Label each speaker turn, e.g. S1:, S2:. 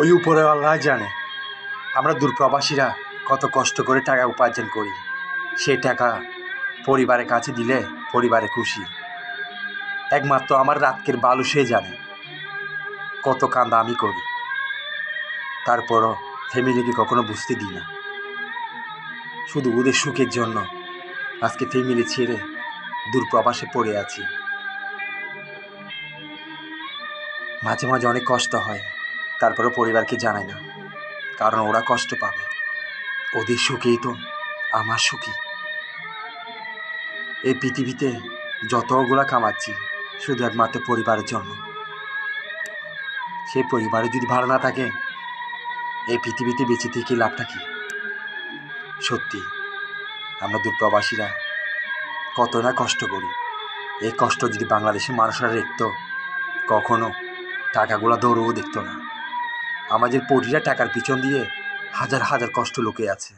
S1: ওই উপরে আল্লাহ জানে আমরা দূরপ্রবাসীরা কত কষ্ট করে টাকা উপার্জন করি। সেই টাকা পরিবারের কাছে দিলে পরিবারে খুশি। একমাত্র আমার রাতকের বালু সে জানে কত কান্দা আমি করি। তারপরও ফ্যামিলিকে কখনো বুঝতে দিই না। শুধু ওদের সুখের জন্য আজকে ফ্যামিলি ছেড়ে দূরপ্রবাসে পড়ে আছি। মাঝে মাঝে অনেক কষ্ট হয়, তারপরও পরিবারকে জানাই না, কারণ ওরা কষ্ট পাবে। ওদের সুখেই তো আমার সুখী। এই পৃথিবীতে যতগুলা কামাচ্ছি শুধু একমাত্র পরিবারের জন্য। সেই পরিবারে যদি ভালো না থাকে এই পৃথিবীতে বেঁচে থেকে লাভটা কি? সত্যি আমরা দূরপ্রবাসীরা কত না কষ্ট করি। এই কষ্ট যদি বাংলাদেশের মানুষরা দেখত, কখনো টাকাগুলা দৌড়ও দেখতো না। আমাদের প্রতিটা টাকার পিছন দিয়ে হাজার হাজার কষ্ট লুকিয়ে আছে।